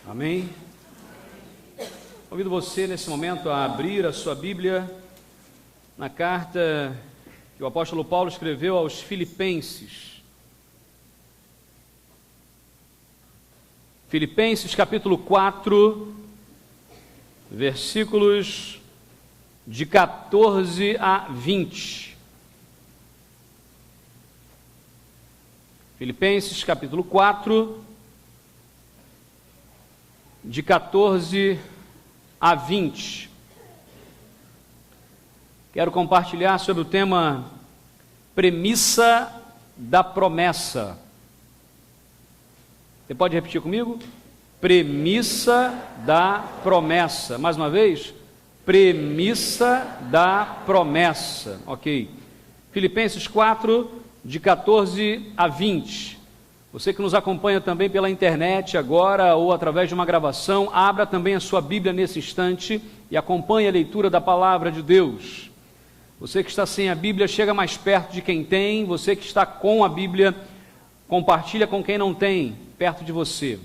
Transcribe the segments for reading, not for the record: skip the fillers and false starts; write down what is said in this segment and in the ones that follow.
Amém? Convido você nesse momento a abrir a sua Bíblia na carta que o apóstolo Paulo escreveu aos Filipenses. Filipenses capítulo 4, versículos de 14 a 20. Filipenses capítulo 4, de 14 a 20. Quero compartilhar sobre o tema premissa da promessa. Você pode repetir comigo? Premissa da promessa. Mais uma vez, premissa da promessa. Ok. Filipenses 4, de 14 a 20. Você que nos acompanha também pela internet agora ou através de uma gravação, abra também a sua Bíblia nesse instante e acompanhe a leitura da palavra de Deus. Você que está sem a Bíblia, chega mais perto de quem tem. Você que está com a Bíblia, compartilha com quem não tem, perto de você.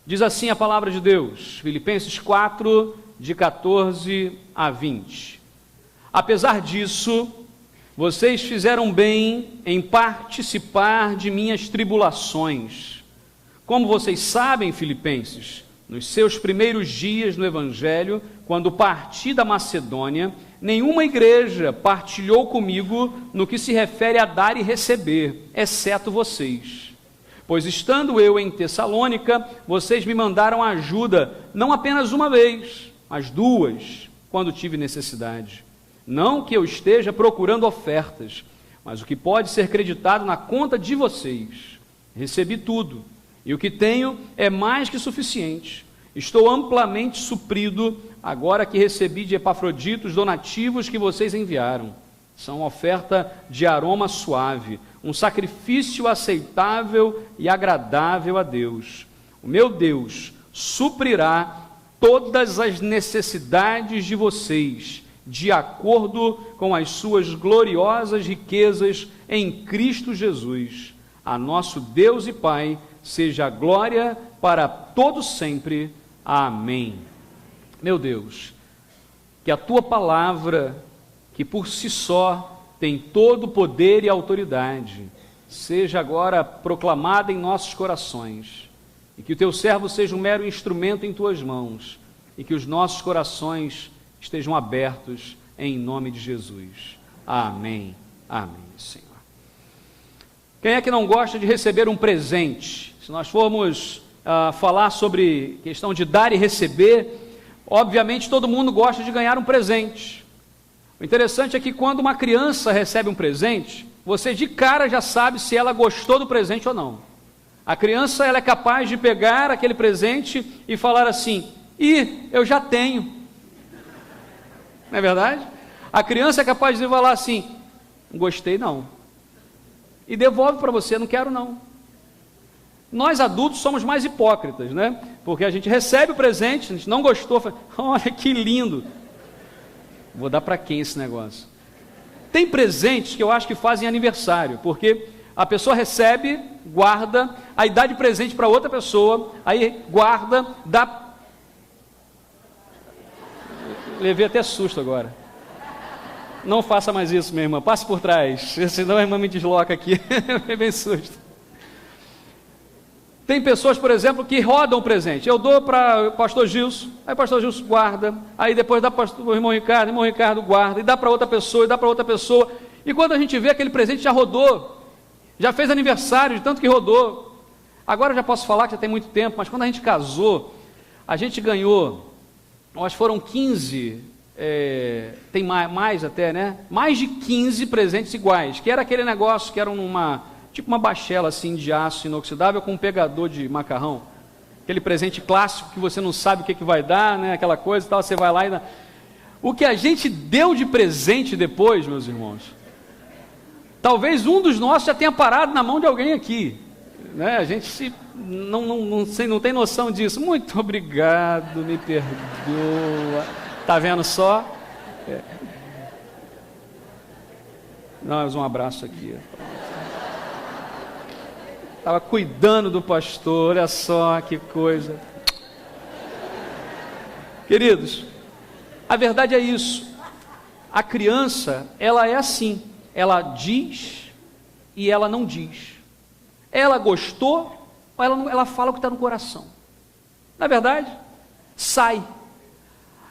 Diz assim a palavra de Deus, Filipenses 4, de 14 a 20. Apesar disso, vocês fizeram bem em participar de minhas tribulações. Como vocês sabem, Filipenses, nos seus primeiros dias no Evangelho, quando parti da Macedônia, nenhuma igreja partilhou comigo no que se refere a dar e receber, exceto vocês. Pois estando eu em Tessalônica, vocês me mandaram ajuda, não apenas uma vez, mas duas, quando tive necessidade. Não que eu esteja procurando ofertas, mas o que pode ser creditado na conta de vocês. Recebi tudo, e o que tenho é mais que suficiente. Estou amplamente suprido, agora que recebi de Epafrodito os donativos que vocês enviaram. São oferta de aroma suave, um sacrifício aceitável e agradável a Deus. O meu Deus suprirá todas as necessidades de vocês, de acordo com as suas gloriosas riquezas em Cristo Jesus. A nosso Deus e Pai seja a glória para todos sempre. Amém. Meu Deus, que a Tua palavra, que por si só tem todo o poder e autoridade, seja agora proclamada em nossos corações, e que o Teu servo seja um mero instrumento em Tuas mãos, e que os nossos corações estejam abertos em nome de Jesus. Amém. Amém, Senhor. Quem é que não gosta de receber um presente? Se nós formos falar sobre questão de dar e receber, obviamente todo mundo gosta de ganhar um presente. O interessante é que quando uma criança recebe um presente, você de cara já sabe se ela gostou do presente ou não. A criança, ela é capaz de pegar aquele presente e falar assim: eu já tenho. Não é verdade? A criança é capaz de falar assim: não gostei não, e devolve para você: não quero não. Nós adultos somos mais hipócritas, né? Porque a gente recebe o presente, a gente não gostou, fala: olha que lindo, vou dar para quem esse negócio? Tem presentes que eu acho que fazem aniversário, porque a pessoa recebe, guarda, aí dá de presente para outra pessoa, aí guarda, dá. Levei até susto agora. Não faça mais isso, minha irmã. Passe por trás, senão a irmã me desloca aqui. Levei bem susto. Tem pessoas, por exemplo, que rodam o presente. Eu dou para o pastor Gilson, aí o pastor Gilson guarda, aí depois dá para o irmão Ricardo guarda, e dá para outra pessoa, e dá para outra pessoa. E quando a gente vê aquele presente já rodou, já fez aniversário de tanto que rodou. Agora eu já posso falar que já tem muito tempo, mas quando a gente casou, a gente ganhou, nós foram 15, tem mais até, né? Mais de 15 presentes iguais, que era aquele negócio que era tipo uma bachela assim de aço inoxidável com um pegador de macarrão. Aquele presente clássico que você não sabe o que vai dar, né? Aquela coisa e tal, você vai lá e dá. O que a gente deu de presente depois, meus irmãos, talvez um dos nossos já tenha parado na mão de alguém aqui, né? A gente não tem noção disso. Muito obrigado, me perdoa. Tá vendo só? Nós um abraço aqui. Estava cuidando do pastor, olha só que coisa. Queridos, a verdade é isso. A criança, ela é assim. Ela diz e ela não diz. Ela gostou ou ela fala o que está no coração. Na verdade, sai.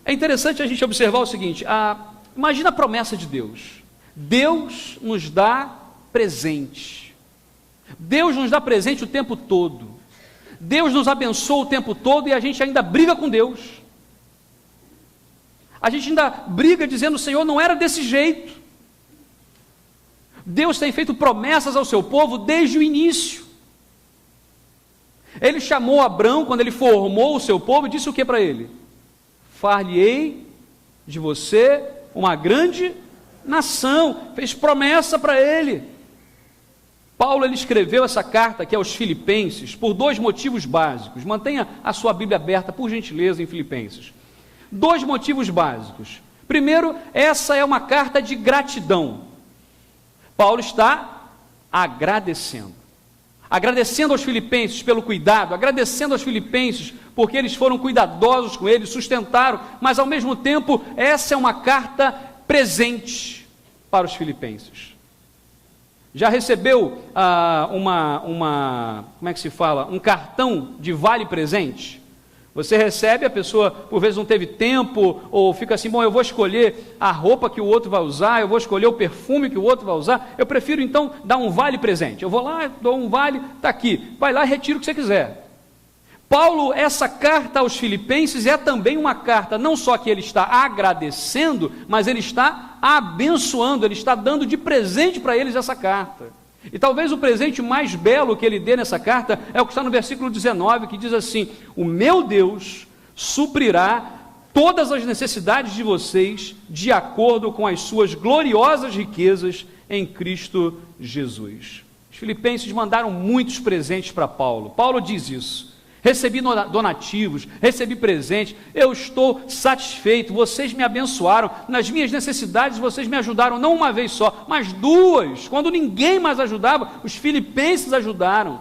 É interessante a gente observar o seguinte, imagina a promessa de Deus. Deus nos dá presente. Deus nos dá presente o tempo todo. Deus nos abençoa o tempo todo e a gente ainda briga com Deus. A gente ainda briga dizendo, Senhor, não era desse jeito. Deus tem feito promessas ao seu povo desde o início. Ele chamou Abrão, quando ele formou o seu povo, e disse o que para ele? Far-lhe-ei de você uma grande nação. Fez promessa para ele. Paulo, ele escreveu essa carta aqui aos Filipenses por dois motivos básicos. Mantenha a sua Bíblia aberta, por gentileza, em Filipenses. Dois motivos básicos. Primeiro, essa é uma carta de gratidão. Paulo está agradecendo aos filipenses pelo cuidado, agradecendo aos filipenses porque eles foram cuidadosos com ele, sustentaram, mas ao mesmo tempo essa é uma carta presente para os filipenses. Já recebeu como é que se fala? Um cartão de vale presente? Você recebe, a pessoa por vezes não teve tempo, ou fica assim, bom, eu vou escolher a roupa que o outro vai usar, eu vou escolher o perfume que o outro vai usar, eu prefiro então dar um vale presente. Eu vou lá, dou um vale, está aqui, vai lá e retira o que você quiser. Paulo, essa carta aos filipenses é também uma carta, não só que ele está agradecendo, mas ele está abençoando, ele está dando de presente para eles essa carta. E talvez o presente mais belo que ele dê nessa carta é o que está no versículo 19, que diz assim, o meu Deus suprirá todas as necessidades de vocês de acordo com as suas gloriosas riquezas em Cristo Jesus. Os filipenses mandaram muitos presentes para Paulo. Paulo diz isso. Recebi donativos, recebi presentes, eu estou satisfeito, vocês me abençoaram, nas minhas necessidades vocês me ajudaram, não uma vez só, mas duas, quando ninguém mais ajudava, os filipenses ajudaram.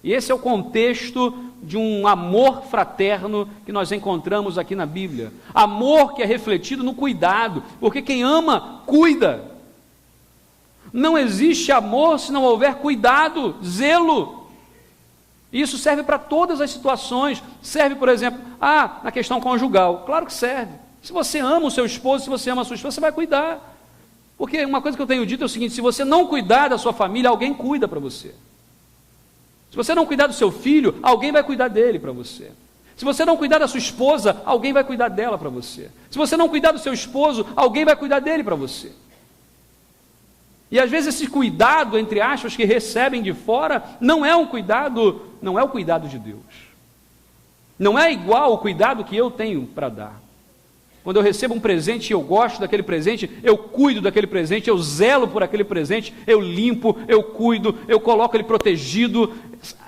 E esse é o contexto de um amor fraterno que nós encontramos aqui na Bíblia, amor que é refletido no cuidado, porque quem ama, cuida. Não existe amor se não houver cuidado, zelo. Isso serve para todas as situações, serve, por exemplo, na questão conjugal, claro que serve. Se você ama o seu esposo, se você ama a sua esposa, você vai cuidar. Porque uma coisa que eu tenho dito é o seguinte, se você não cuidar da sua família, alguém cuida para você. Se você não cuidar do seu filho, alguém vai cuidar dele para você. Se você não cuidar da sua esposa, alguém vai cuidar dela para você. Se você não cuidar do seu esposo, alguém vai cuidar dele para você. E às vezes esse cuidado, entre aspas, que recebem de fora, não é o cuidado de Deus. Não é igual o cuidado que eu tenho para dar. Quando eu recebo um presente e eu gosto daquele presente, eu cuido daquele presente, eu zelo por aquele presente, eu limpo, eu cuido, eu coloco ele protegido,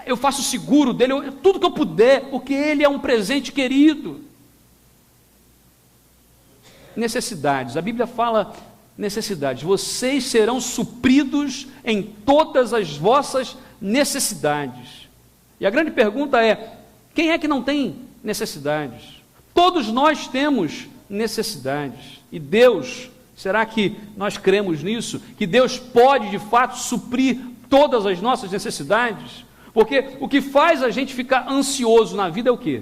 eu faço seguro dele, tudo que eu puder, porque ele é um presente querido. Necessidades, a Bíblia fala necessidades, vocês serão supridos em todas as vossas necessidades. E a grande pergunta é, quem é que não tem necessidades? Todos nós temos necessidades, e Deus, será que nós cremos nisso? Que Deus pode de fato suprir todas as nossas necessidades? Porque o que faz a gente ficar ansioso na vida é o quê?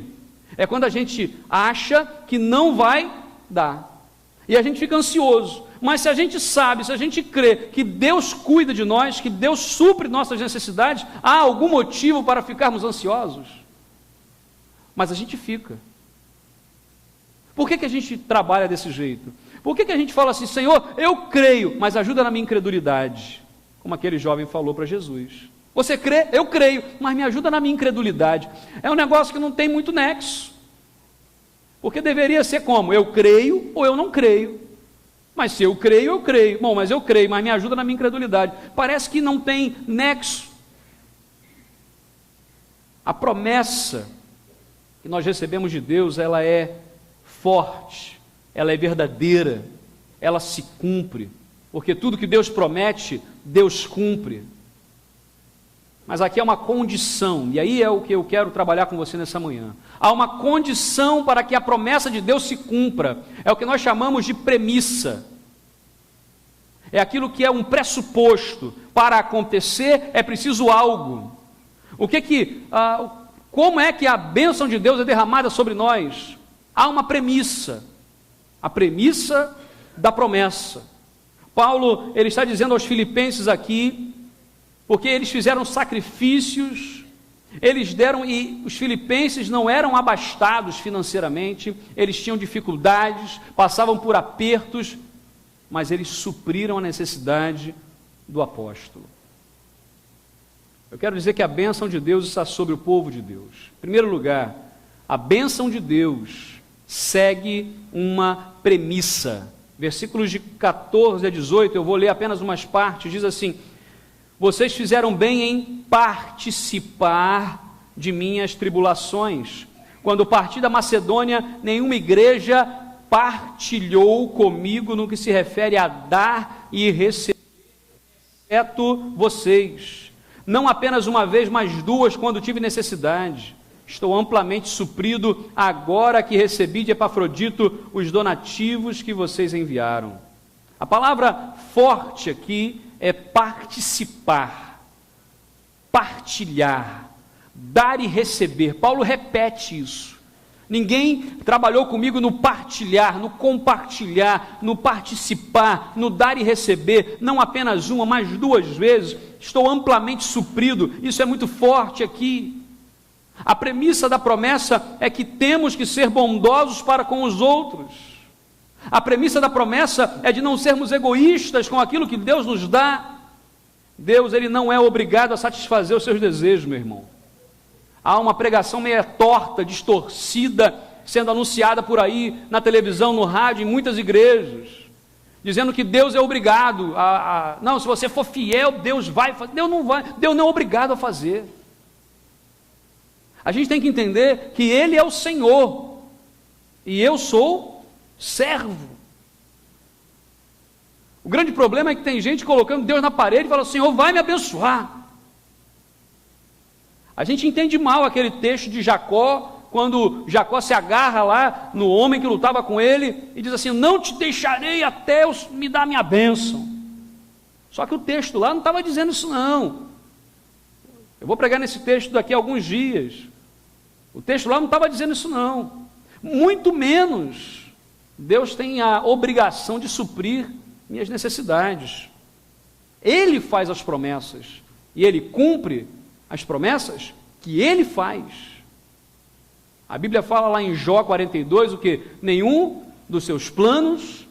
É quando a gente acha que não vai dar, e a gente fica ansioso. Mas se a gente sabe, se a gente crê que Deus cuida de nós, que Deus supre nossas necessidades, há algum motivo para ficarmos ansiosos? Mas a gente fica. Por que a gente trabalha desse jeito? Por que a gente fala assim, Senhor, eu creio, mas ajuda na minha incredulidade? Como aquele jovem falou para Jesus. Você crê? Eu creio, mas me ajuda na minha incredulidade. É um negócio que não tem muito nexo. Porque deveria ser como? Eu creio ou eu não creio. Mas se eu creio, eu creio. Bom, mas eu creio, mas me ajuda na minha incredulidade. Parece que não tem nexo. A promessa que nós recebemos de Deus, ela é forte, ela é verdadeira, ela se cumpre. Porque tudo que Deus promete, Deus cumpre. Mas aqui é uma condição, e aí é o que eu quero trabalhar com você nessa manhã. Há uma condição para que a promessa de Deus se cumpra. É o que nós chamamos de premissa. É aquilo que é um pressuposto. Para acontecer é preciso algo. Como é que a bênção de Deus é derramada sobre nós? Há uma premissa. A premissa da promessa. Paulo, ele está dizendo aos filipenses aqui, porque eles fizeram sacrifícios, eles deram, e os filipenses não eram abastados financeiramente, eles tinham dificuldades, passavam por apertos, mas eles supriram a necessidade do apóstolo. Eu quero dizer que a bênção de Deus está sobre o povo de Deus. Em primeiro lugar, a bênção de Deus segue uma premissa. Versículos de 14 a 18, eu vou ler apenas umas partes, diz assim: vocês fizeram bem em participar de minhas tribulações. Quando parti da Macedônia, nenhuma igreja partilhou comigo no que se refere a dar e receber, exceto vocês. Não apenas uma vez, mas duas, quando tive necessidade. Estou amplamente suprido agora que recebi de Epafrodito os donativos que vocês enviaram. A palavra forte aqui é participar, partilhar, dar e receber. Paulo repete isso. Ninguém trabalhou comigo no partilhar, no compartilhar, no participar, no dar e receber, não apenas uma, mas duas vezes. Estou amplamente suprido. Isso é muito forte aqui. A premissa da promessa é que temos que ser bondosos para com os outros. A premissa da promessa é de não sermos egoístas com aquilo que Deus nos dá. Deus, ele não é obrigado a satisfazer os seus desejos, meu irmão. Há uma pregação meio torta, distorcida, sendo anunciada por aí, na televisão, no rádio, em muitas igrejas, dizendo que Deus é obrigado não, se você for fiel, Deus vai fazer. Deus não vai, Deus não é obrigado a fazer. A gente tem que entender que Ele é o Senhor, e eu sou servo. O grande problema é que tem gente colocando Deus na parede e fala: Senhor, vai me abençoar. A gente entende mal aquele texto de Jacó, quando Jacó se agarra lá no homem que lutava com ele, e diz assim: não te deixarei até me dar minha bênção. Só que o texto lá não estava dizendo isso não. Eu vou pregar nesse texto daqui a alguns dias. O texto lá não estava dizendo isso não. Muito menos Deus tem a obrigação de suprir minhas necessidades. Ele faz as promessas, e Ele cumpre as promessas que Ele faz. A Bíblia fala lá em Jó 42, o que? Nenhum dos seus planos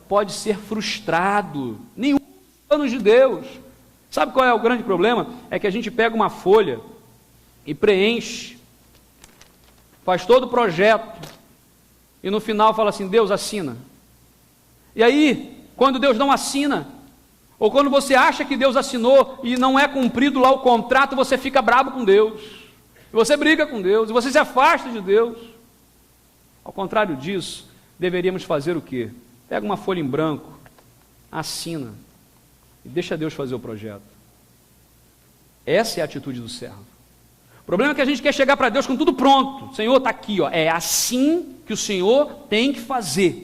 pode ser frustrado. Nenhum dos planos de Deus. Sabe qual é o grande problema? É que a gente pega uma folha e preenche, faz todo o projeto, e no final fala assim: Deus, assina. E aí, quando Deus não assina, ou quando você acha que Deus assinou e não é cumprido lá o contrato, você fica bravo com Deus, e você briga com Deus, e você se afasta de Deus. Ao contrário disso, deveríamos fazer o quê? Pega uma folha em branco, assina, e deixa Deus fazer o projeto. Essa é a atitude do servo. O problema é que a gente quer chegar para Deus com tudo pronto. Senhor, está aqui, ó, é assim que o Senhor tem que fazer.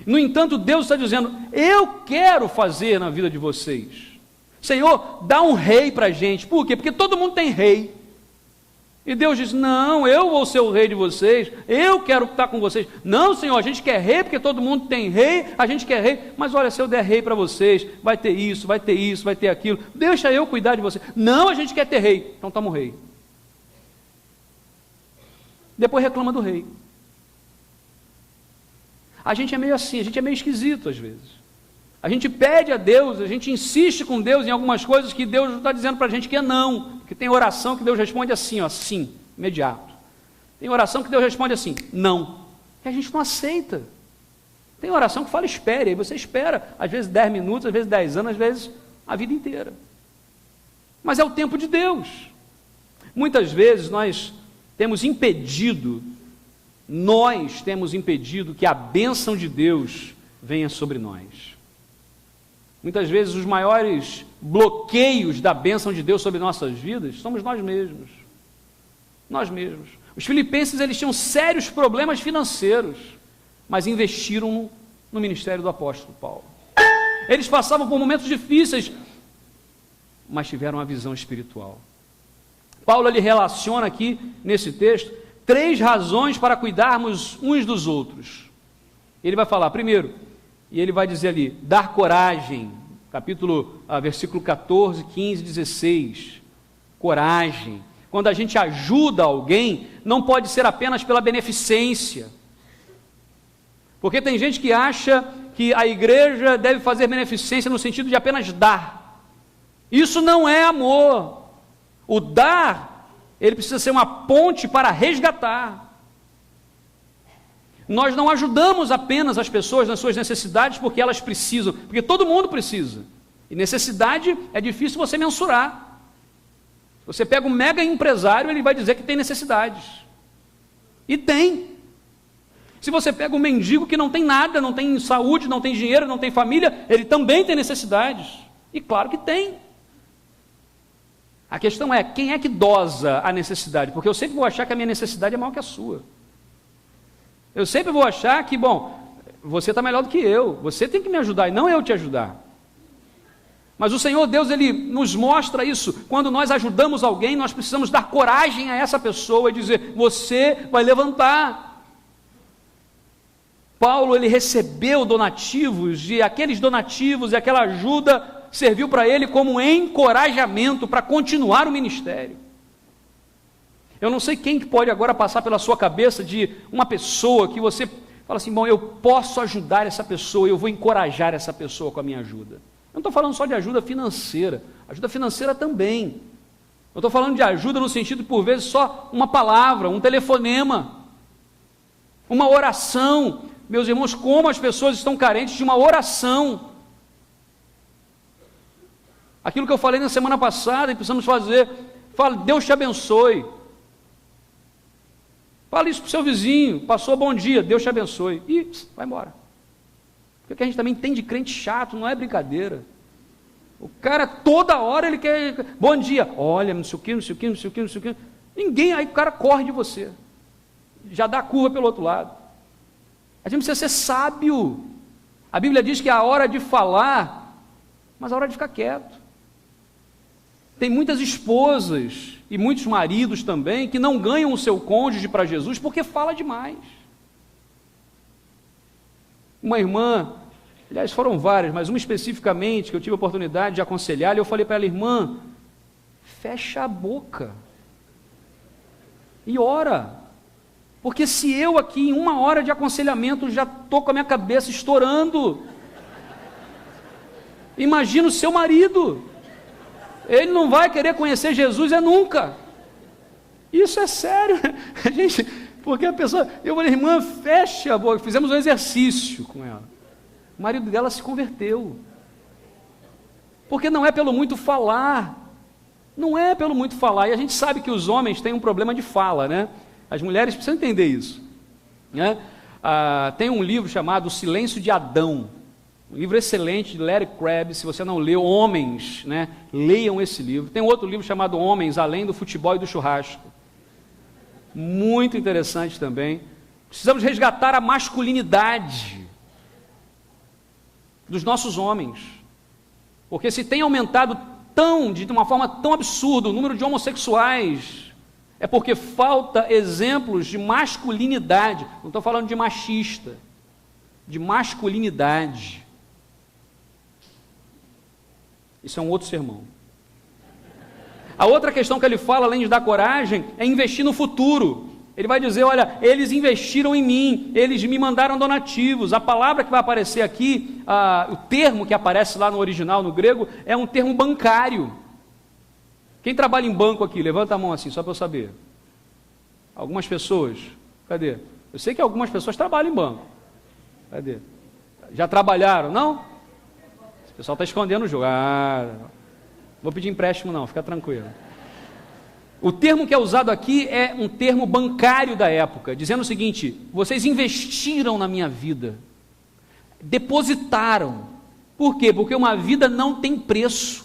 No entanto, Deus está dizendo: eu quero fazer na vida de vocês. Senhor, dá um rei para a gente. Por quê? Porque todo mundo tem rei. E Deus diz: não, eu vou ser o rei de vocês, eu quero estar com vocês. Não, Senhor, a gente quer rei porque todo mundo tem rei, a gente quer rei, mas olha, se eu der rei para vocês, vai ter isso, vai ter isso, vai ter aquilo, deixa eu cuidar de vocês. Não, a gente quer ter rei, então toma o rei. Depois reclama do rei. A gente é meio assim, a gente é meio esquisito às vezes. A gente pede a Deus, a gente insiste com Deus em algumas coisas que Deus está dizendo para a gente que é não. Porque tem oração que Deus responde assim, ó, sim, imediato. Tem oração que Deus responde assim, não. E a gente não aceita. Tem oração que fala espere, aí você espera, às vezes 10 minutos, às vezes 10 anos, às vezes a vida inteira. Mas é o tempo de Deus. Muitas vezes nós temos impedido que a bênção de Deus venha sobre nós. Muitas vezes os maiores bloqueios da bênção de Deus sobre nossas vidas somos nós mesmos. Nós mesmos. Os filipenses, eles tinham sérios problemas financeiros, mas investiram no ministério do apóstolo Paulo. Eles passavam por momentos difíceis, mas tiveram uma visão espiritual. Paulo, ele relaciona aqui, nesse texto, 3 razões para cuidarmos uns dos outros. Ele vai falar, primeiro, e ele vai dizer ali, dar coragem, versículo 14, 15, 16, coragem. Quando a gente ajuda alguém, não pode ser apenas pela beneficência, porque tem gente que acha que a igreja deve fazer beneficência no sentido de apenas dar. Isso não é amor. O dar, ele precisa ser uma ponte para resgatar. Nós não ajudamos apenas as pessoas nas suas necessidades porque elas precisam, porque todo mundo precisa. E necessidade é difícil você mensurar. Você pega um mega empresário, ele vai dizer que tem necessidades. E tem. Se você pega um mendigo que não tem nada, não tem saúde, não tem dinheiro, não tem família, ele também tem necessidades. E claro que tem. A questão é, quem é que dosa a necessidade? Porque eu sempre vou achar que a minha necessidade é maior que a sua. Eu sempre vou achar que, você está melhor do que eu, você tem que me ajudar e não eu te ajudar. Mas o Senhor Deus, Ele nos mostra isso. Quando nós ajudamos alguém, nós precisamos dar coragem a essa pessoa e dizer, você vai levantar. Paulo, ele recebeu donativos, e aqueles donativos e aquela ajuda serviu para ele como encorajamento para continuar o ministério. Eu não sei quem que pode agora passar pela sua cabeça de uma pessoa que você fala assim, eu posso ajudar essa pessoa, eu vou encorajar essa pessoa com a minha ajuda. Eu não estou falando só de ajuda financeira também. Eu estou falando de ajuda no sentido de, por vezes, só uma palavra, um telefonema, uma oração. Meus irmãos, como as pessoas estão carentes de uma oração. Aquilo que eu falei na semana passada e precisamos fazer, fala, Deus te abençoe. Fala isso para o seu vizinho, passou bom dia, Deus te abençoe. E vai embora. Porque a gente também tem de crente chato, não é brincadeira. O cara toda hora ele quer, bom dia, olha, não sei o que, não sei o que, não sei o que, não sei o que. Ninguém, aí o cara corre de você. Já dá a curva pelo outro lado. A gente precisa ser sábio. A Bíblia diz que é a hora de falar, mas a hora de ficar quieto. Tem muitas esposas e muitos maridos também que não ganham o seu cônjuge para Jesus porque fala demais. Uma irmã, aliás foram várias, mas uma especificamente que eu tive a oportunidade de aconselhar, e eu falei para ela, irmã, fecha a boca e ora. Porque se eu aqui em 1 hora de aconselhamento já estou com a minha cabeça estourando, imagina o seu marido, ele não vai querer conhecer Jesus nunca. Isso é sério, gente, porque a pessoa, eu falei, irmã, fecha a boca, fizemos um exercício com ela, o marido dela se converteu, porque não é pelo muito falar, e a gente sabe que os homens têm um problema de fala, né? As mulheres precisam entender isso, né? Tem um livro chamado O Silêncio de Adão, um livro excelente de Larry Crabb. Se você não leu, homens, né, leiam esse livro. Tem outro livro chamado Homens, Além do Futebol e do Churrasco, muito interessante também. Precisamos resgatar a masculinidade dos nossos homens, porque se tem aumentado de uma forma tão absurda o número de homossexuais, é porque falta exemplos de masculinidade. Não estou falando de machista, de masculinidade. Isso é um outro sermão. A outra questão que ele fala, além de dar coragem, é investir no futuro. Ele vai dizer, olha, eles investiram em mim, eles me mandaram donativos. A palavra que vai aparecer aqui, o termo que aparece lá no original, no grego, é um termo bancário. Quem trabalha em banco aqui? Levanta a mão assim, só para eu saber. Algumas pessoas. Cadê? Eu sei que algumas pessoas trabalham em banco. Cadê? Já trabalharam, não? O pessoal está escondendo o jogo. Vou pedir empréstimo não, fica tranquilo. O termo que é usado aqui é um termo bancário da época, dizendo o seguinte: vocês investiram na minha vida, depositaram. Por quê? Porque uma vida não tem preço.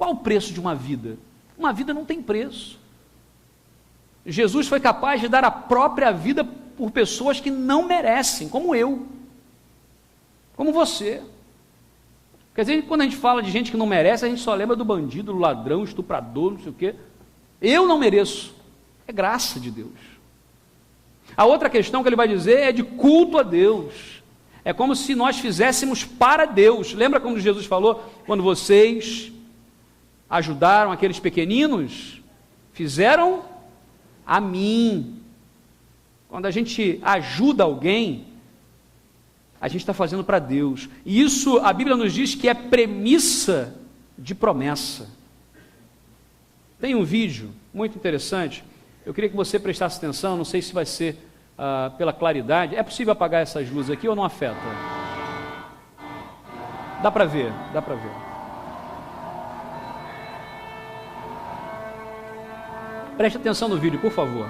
Qual o preço de uma vida? Uma vida não tem preço. Jesus foi capaz de dar a própria vida por pessoas que não merecem, como eu, como você. Quer dizer, quando a gente fala de gente que não merece, a gente só lembra do bandido, do ladrão, estuprador, não sei o quê. Eu não mereço. É graça de Deus. A outra questão que ele vai dizer é de culto a Deus. É como se nós fizéssemos para Deus. Lembra como Jesus falou? Quando vocês ajudaram aqueles pequeninos, fizeram a mim. Quando a gente ajuda alguém, a gente está fazendo para Deus. E isso a Bíblia nos diz que é premissa de promessa. Tem um vídeo muito interessante. Eu queria que você prestasse atenção. Não sei se vai ser pela claridade. É possível apagar essas luzes aqui ou não afeta? Dá para ver, dá para ver. Preste atenção no vídeo, por favor.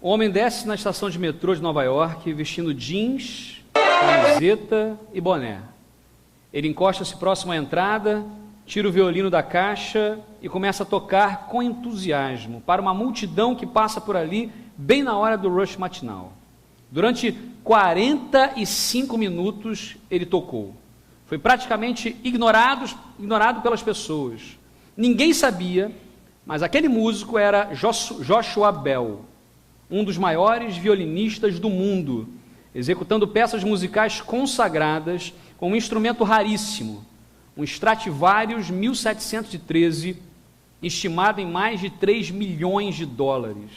O homem desce na estação de metrô de Nova York vestindo jeans, camiseta e boné. Ele encosta-se próximo à entrada, tira o violino da caixa e começa a tocar com entusiasmo para uma multidão que passa por ali bem na hora do rush matinal. Durante 45 minutos ele tocou. Foi praticamente ignorado pelas pessoas. Ninguém sabia, mas aquele músico era Joshua Bell, um dos maiores violinistas do mundo, executando peças musicais consagradas com um instrumento raríssimo, um Stradivarius 1713, estimado em mais de 3 milhões de dólares.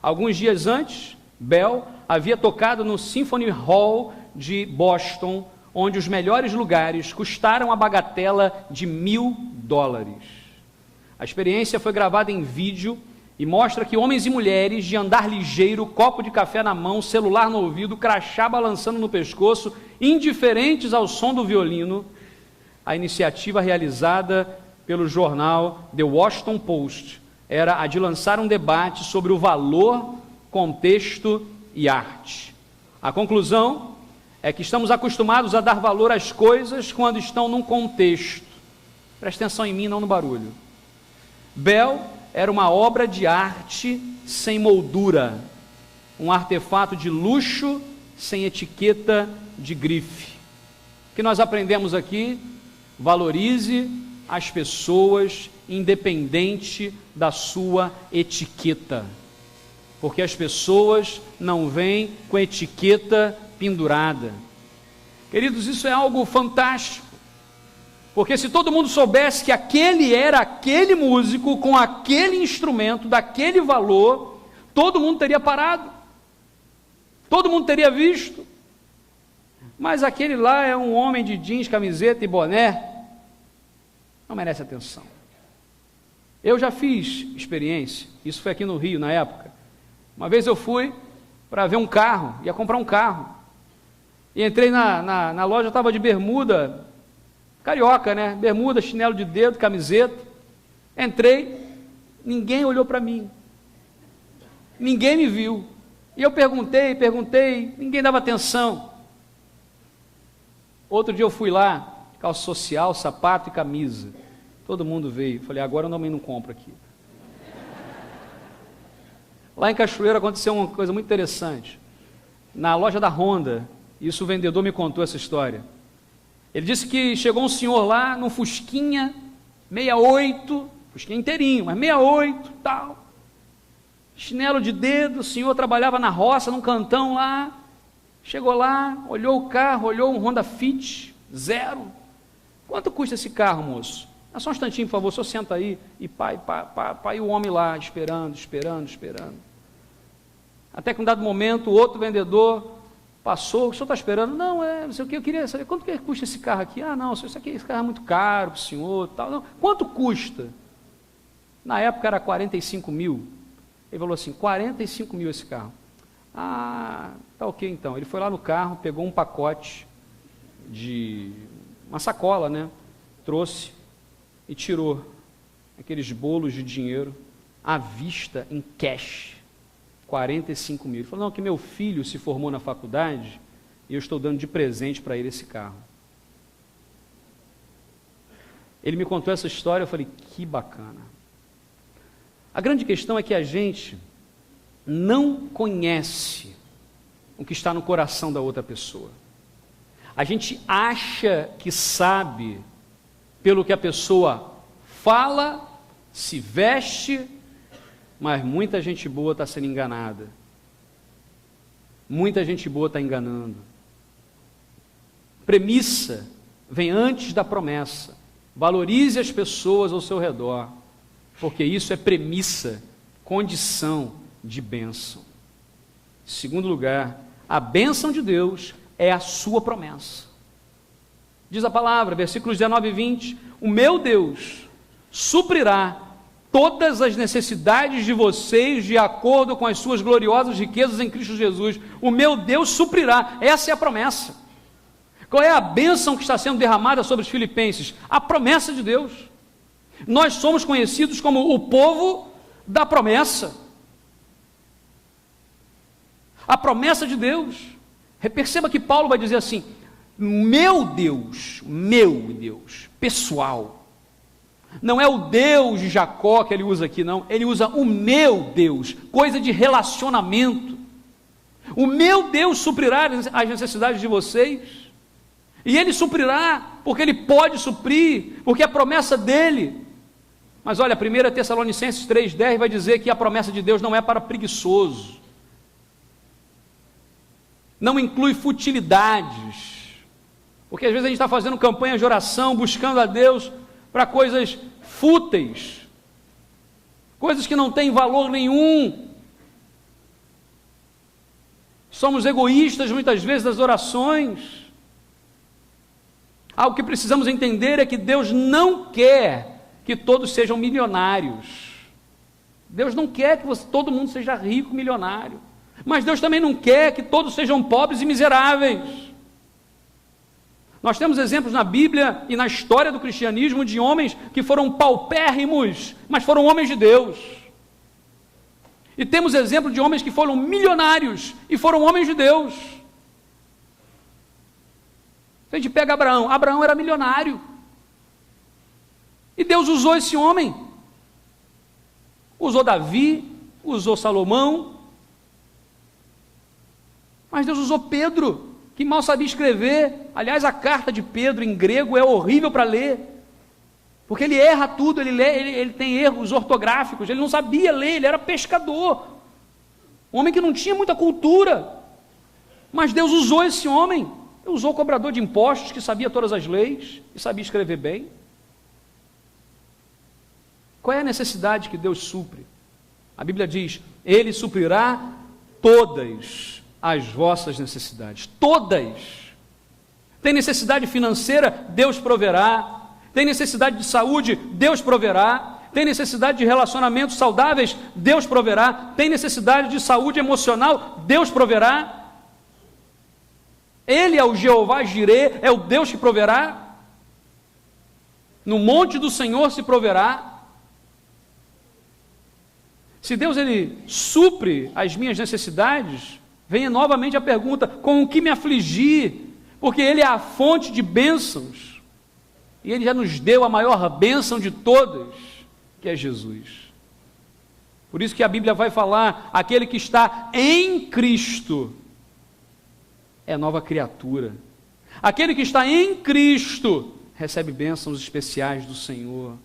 Alguns dias antes, Bell havia tocado no Symphony Hall de Boston, onde os melhores lugares custaram a bagatela de $1.000. A experiência foi gravada em vídeo e mostra que homens e mulheres de andar ligeiro, copo de café na mão, celular no ouvido, crachá balançando no pescoço, indiferentes ao som do violino. A iniciativa realizada pelo jornal The Washington Post era a de lançar um debate sobre o valor, contexto e arte. A conclusão é que estamos acostumados a dar valor às coisas quando estão num contexto. Presta atenção em mim, não no barulho. Bell era uma obra de arte sem moldura, um artefato de luxo sem etiqueta de grife. O que nós aprendemos aqui? Valorize as pessoas independente da sua etiqueta, porque as pessoas não vêm com etiqueta pendurada. Queridos, isso é algo fantástico, porque se todo mundo soubesse que aquele era aquele músico com aquele instrumento, daquele valor, todo mundo teria parado, todo mundo teria visto. Mas aquele lá é um homem de jeans, camiseta e boné, não merece atenção. Eu já fiz experiência, isso foi aqui no Rio na época. Uma vez eu fui para ver um carro, ia comprar um carro, e entrei na loja, eu estava de bermuda, carioca, né? Bermuda, chinelo de dedo, camiseta. Entrei, ninguém olhou para mim, ninguém me viu. E eu perguntei, ninguém dava atenção. Outro dia eu fui lá, calça social, sapato e camisa. Todo mundo veio. Falei, agora eu também não compro aqui. Lá em Cachoeira aconteceu uma coisa muito interessante. Na loja da Honda, isso o vendedor me contou essa história. Ele disse que chegou um senhor lá num Fusquinha 68, Fusquinha inteirinho, mas 68, tal. Chinelo de dedo, o senhor trabalhava na roça, num cantão lá. Chegou lá, olhou o carro, olhou um Honda Fit, 0. Quanto custa esse carro, moço? Ah, só um instantinho, por favor, o senhor senta aí. E pai, o homem lá, esperando. Até que um dado momento, o outro vendedor passou, o senhor está esperando? Não, não sei o que, eu queria saber, quanto que custa esse carro aqui? Ah, não, esse carro é muito caro para o senhor, tal. Não. Quanto custa? Na época era 45 mil. Ele falou assim, 45 mil esse carro. Ah, tá ok então. Ele foi lá no carro, pegou um pacote de uma sacola, né? Trouxe e tirou aqueles bolos de dinheiro à vista, em cash, 45 mil. Ele falou, não, que meu filho se formou na faculdade e eu estou dando de presente para ele esse carro. Ele me contou essa história, eu falei, que bacana. A grande questão é que a gente não conhece o que está no coração da outra pessoa. A gente acha que sabe pelo que a pessoa fala, se veste, mas muita gente boa está sendo enganada. Muita gente boa está enganando. Premissa vem antes da promessa. Valorize as pessoas ao seu redor, porque isso é premissa, condição de bênção. Em segundo lugar, a bênção de Deus é a sua promessa. Diz a palavra, versículos 19 e 20, o meu Deus suprirá todas as necessidades de vocês de acordo com as suas gloriosas riquezas em Cristo Jesus. O meu Deus suprirá, essa é a promessa. Qual é a bênção que está sendo derramada sobre os filipenses? A promessa de Deus. Nós somos conhecidos como o povo da promessa. A promessa de Deus. Perceba que Paulo vai dizer assim, meu Deus, pessoal. Não é o Deus de Jacó que ele usa aqui, não. Ele usa o meu Deus, coisa de relacionamento. O meu Deus suprirá as necessidades de vocês. E ele suprirá, porque ele pode suprir, porque é a promessa dele. Mas olha, 1 Tessalonicenses 3,10 vai dizer que a promessa de Deus não é para preguiçoso. Não inclui futilidades. Porque às vezes a gente está fazendo campanha de oração, buscando a Deus para coisas fúteis, coisas que não têm valor nenhum. Somos egoístas muitas vezes nas orações. Algo que precisamos entender é que Deus não quer que todos sejam milionários. Deus não quer que todo mundo seja rico, milionário. Mas Deus também não quer que todos sejam pobres e miseráveis. Nós temos exemplos na Bíblia e na história do cristianismo de homens que foram paupérrimos, mas foram homens de Deus. E temos exemplo de homens que foram milionários e foram homens de Deus. A gente pega Abraão. Abraão era milionário. E Deus usou esse homem. Usou Davi, usou Salomão. Mas Deus usou Pedro, que mal sabia escrever. Aliás, a carta de Pedro em grego é horrível para ler, porque ele erra tudo, ele tem erros ortográficos, ele não sabia ler, ele era pescador, um homem que não tinha muita cultura, mas Deus usou esse homem, usou o cobrador de impostos, que sabia todas as leis, e sabia escrever bem. Qual é a necessidade que Deus supre? A Bíblia diz, Ele suprirá todas as vossas necessidades, todas. Tem necessidade financeira, Deus proverá. Tem necessidade de saúde, Deus proverá. Tem necessidade de relacionamentos saudáveis, Deus proverá. Tem necessidade de saúde emocional, Deus proverá. Ele é o Jeová Jirê, é o Deus que proverá. No monte do Senhor se proverá. Se Deus ele supre as minhas necessidades, vem novamente a pergunta, com o que me afligir? Porque Ele é a fonte de bênçãos. E Ele já nos deu a maior bênção de todas, que é Jesus. Por isso que a Bíblia vai falar, aquele que está em Cristo é nova criatura. Aquele que está em Cristo recebe bênçãos especiais do Senhor.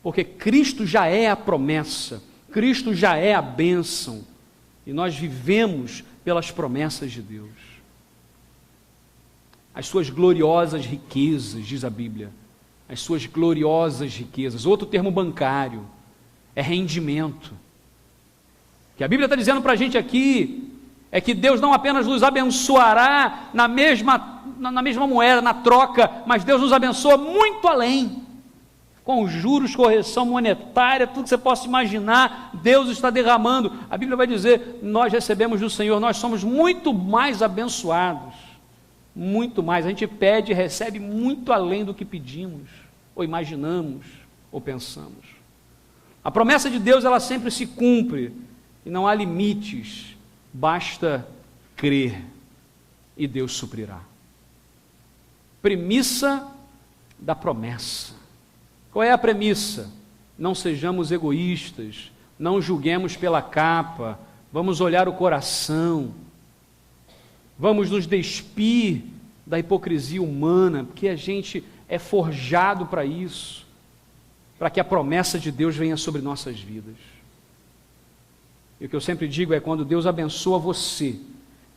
Porque Cristo já é a promessa, Cristo já é a bênção, e nós vivemos pelas promessas de Deus. As suas gloriosas riquezas, diz a Bíblia, as suas gloriosas riquezas, outro termo bancário, é rendimento. O que a Bíblia está dizendo para a gente aqui, é que Deus não apenas nos abençoará na mesma moeda, na troca, mas Deus nos abençoa muito além. Com juros, correção monetária, tudo que você possa imaginar, Deus está derramando. A Bíblia vai dizer, nós recebemos do Senhor, nós somos muito mais abençoados, muito mais. A gente pede e recebe muito além do que pedimos, ou imaginamos, ou pensamos. A promessa de Deus, ela sempre se cumpre, e não há limites, basta crer, e Deus suprirá. Premissa da promessa. Qual é a premissa? Não sejamos egoístas, não julguemos pela capa, vamos olhar o coração, vamos nos despir da hipocrisia humana, porque a gente é forjado para isso, para que a promessa de Deus venha sobre nossas vidas. E o que eu sempre digo é, quando Deus abençoa você,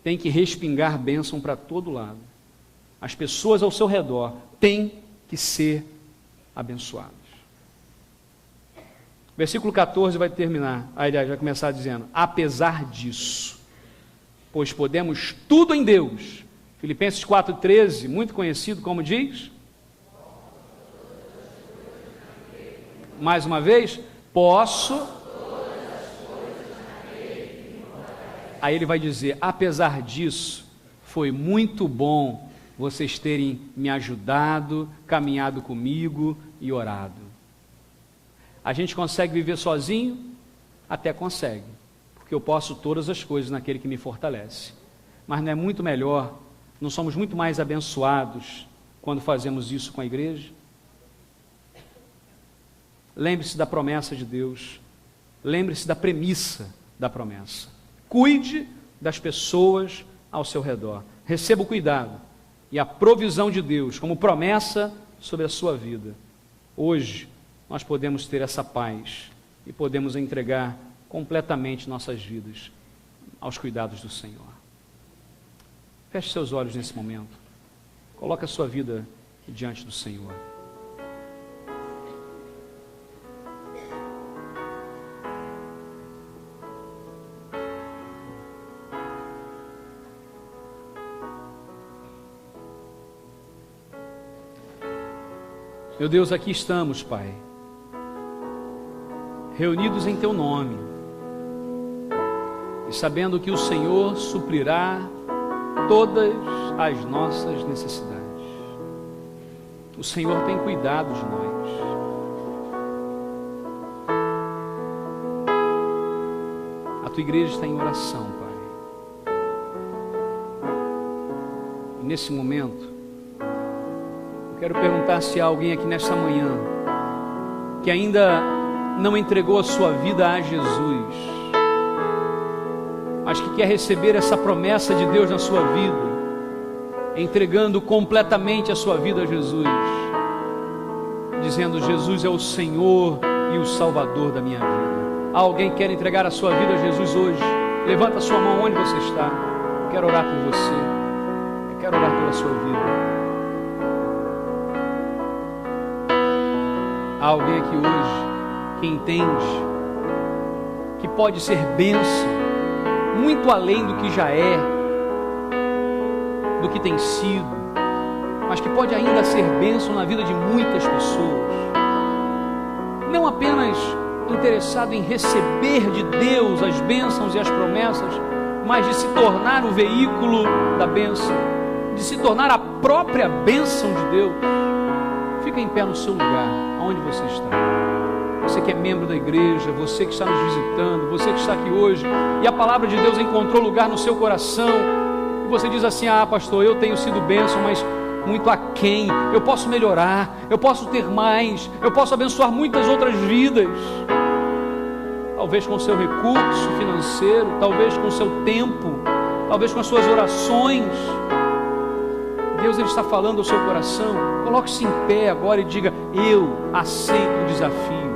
tem que respingar bênção para todo lado. As pessoas ao seu redor têm que ser abençoados. Versículo 14 vai terminar, aí vai começar dizendo, apesar disso, pois podemos tudo em Deus. Filipenses 4,13, muito conhecido, como diz? Mais uma vez, posso. Aí ele vai dizer, apesar disso, foi muito bom vocês terem me ajudado, caminhado comigo e orado. A gente consegue viver sozinho? Até consegue, porque eu posso todas as coisas naquele que me fortalece. Mas não é muito melhor, não somos muito mais abençoados quando fazemos isso com a igreja? Lembre-se da promessa de Deus, lembre-se da premissa da promessa. Cuide das pessoas ao seu redor, receba o cuidado e a provisão de Deus como promessa sobre a sua vida. Hoje, nós podemos ter essa paz e podemos entregar completamente nossas vidas aos cuidados do Senhor. Feche seus olhos nesse momento. Coloque a sua vida diante do Senhor. Meu Deus, aqui estamos, Pai, reunidos em Teu nome, e sabendo que o Senhor suprirá todas as nossas necessidades. O Senhor tem cuidado de nós. A Tua igreja está em oração, Pai. E nesse momento, quero perguntar se há alguém aqui nesta manhã que ainda não entregou a sua vida a Jesus, mas que quer receber essa promessa de Deus na sua vida, entregando completamente a sua vida a Jesus, dizendo: Jesus é o Senhor e o Salvador da minha vida. Alguém quer entregar a sua vida a Jesus hoje? Levanta a sua mão onde você está. Eu quero orar por você. Eu quero orar pela sua vida. Há alguém aqui hoje que entende que pode ser bênção muito além do que já é, do que tem sido, mas que pode ainda ser bênção na vida de muitas pessoas. Não apenas interessado em receber de Deus as bênçãos e as promessas, mas de se tornar o veículo da bênção, de se tornar a própria bênção de Deus. Fica em pé no seu lugar, aonde você está. Você que é membro da igreja, você que está nos visitando, você que está aqui hoje, e a palavra de Deus encontrou lugar no seu coração, e você diz assim: ah, pastor, eu tenho sido bênção, mas muito aquém, eu posso melhorar, eu posso ter mais, eu posso abençoar muitas outras vidas. Talvez com o seu recurso financeiro, talvez com o seu tempo, talvez com as suas orações. Deus, Ele está falando ao seu coração. Coloque-se em pé agora e diga: eu aceito o desafio,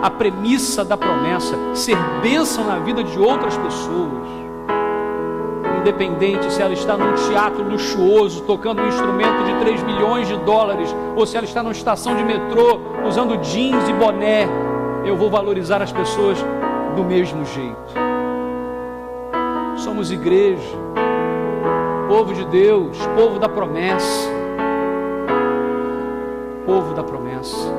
a premissa da promessa, ser bênção na vida de outras pessoas, independente se ela está num teatro luxuoso, tocando um instrumento de 3 milhões de dólares, ou se ela está numa estação de metrô, usando jeans e boné. Eu vou valorizar as pessoas do mesmo jeito. Somos igreja, povo de Deus, povo da promessa, povo da promessa.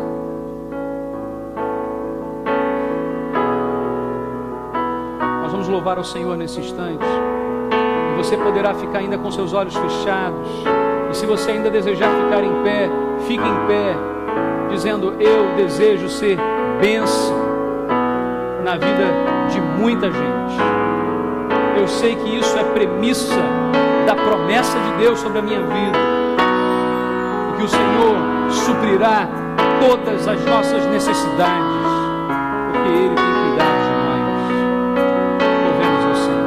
Nós vamos louvar ao Senhor nesse instante, e você poderá ficar ainda com seus olhos fechados, e se você ainda desejar ficar em pé, fique em pé, dizendo: eu desejo ser bênção na vida de muita gente. Eu sei que isso é premissa da promessa de Deus sobre a minha vida, e que o Senhor suprirá todas as nossas necessidades, porque Ele tem cuidado de nós. Louvemos ao Senhor.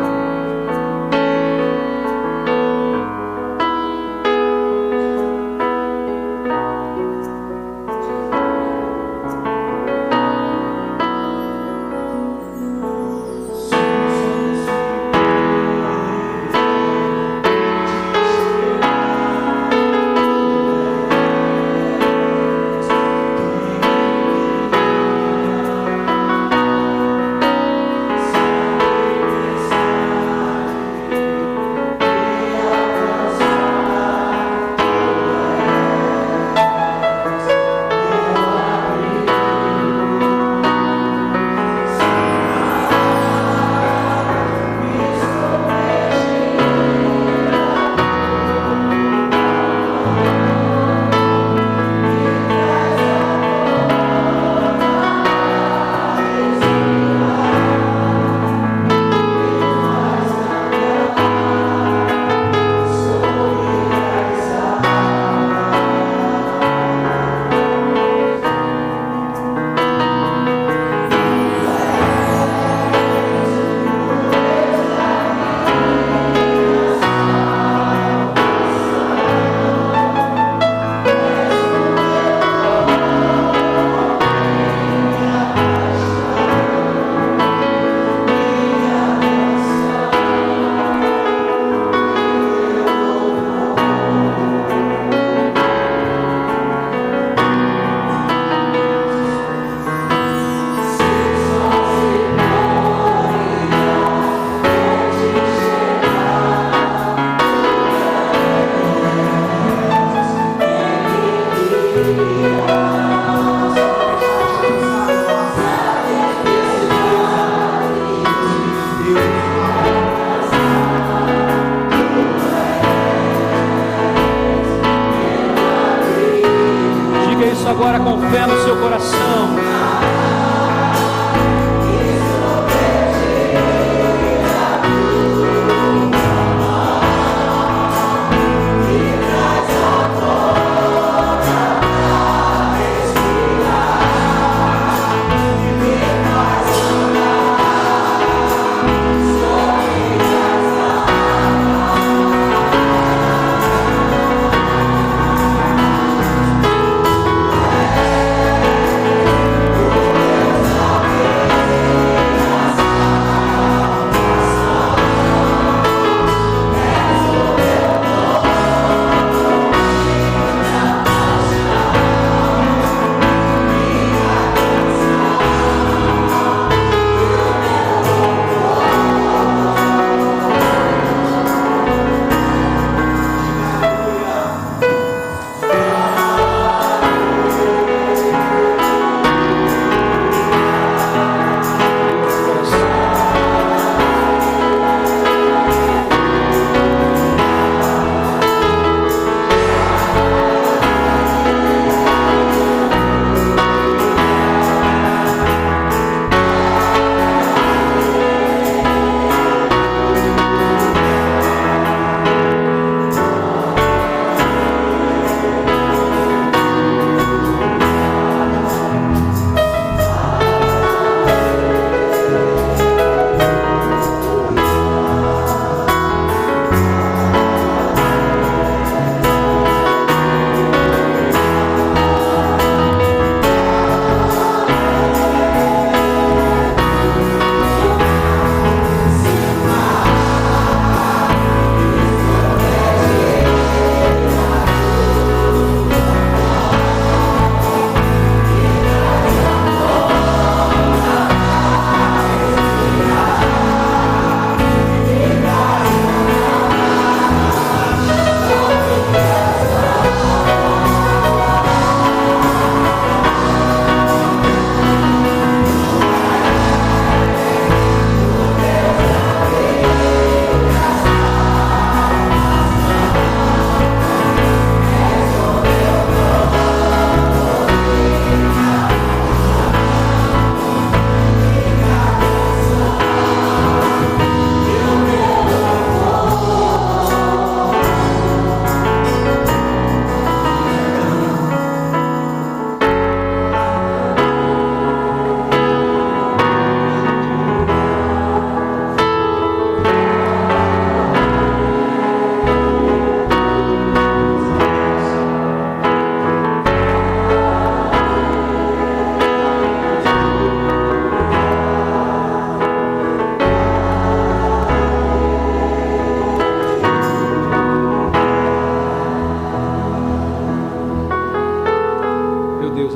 Agora com fé no seu coração.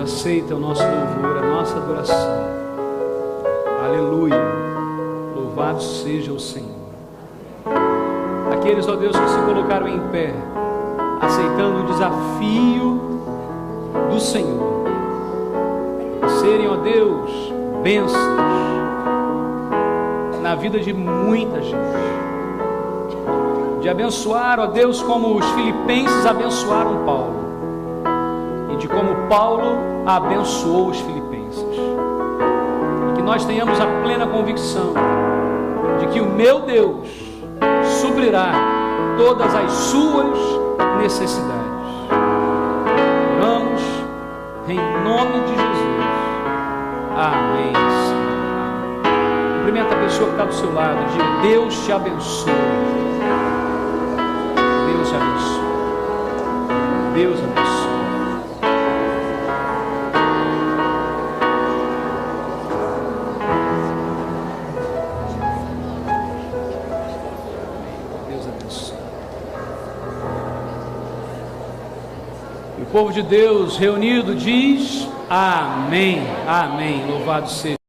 aceita o nosso louvor, a nossa adoração. Aleluia. Louvado seja o Senhor. Aqueles, ó Deus, que se colocaram em pé, aceitando o desafio do Senhor, a serem, ó Deus, bênçãos na vida de muita gente, de abençoar, ó Deus, como os filipenses abençoaram Paulo, e de como Paulo abençoou os filipenses. E que nós tenhamos a plena convicção de que o meu Deus suprirá todas as suas necessidades. Oramos em nome de Jesus. Amém, Senhor. Cumprimenta a pessoa que está do seu lado. Diga: Deus te abençoe. Deus te abençoe. Deus abençoe. Deus abençoe. E o povo de Deus reunido diz: amém, amém. Louvado seja.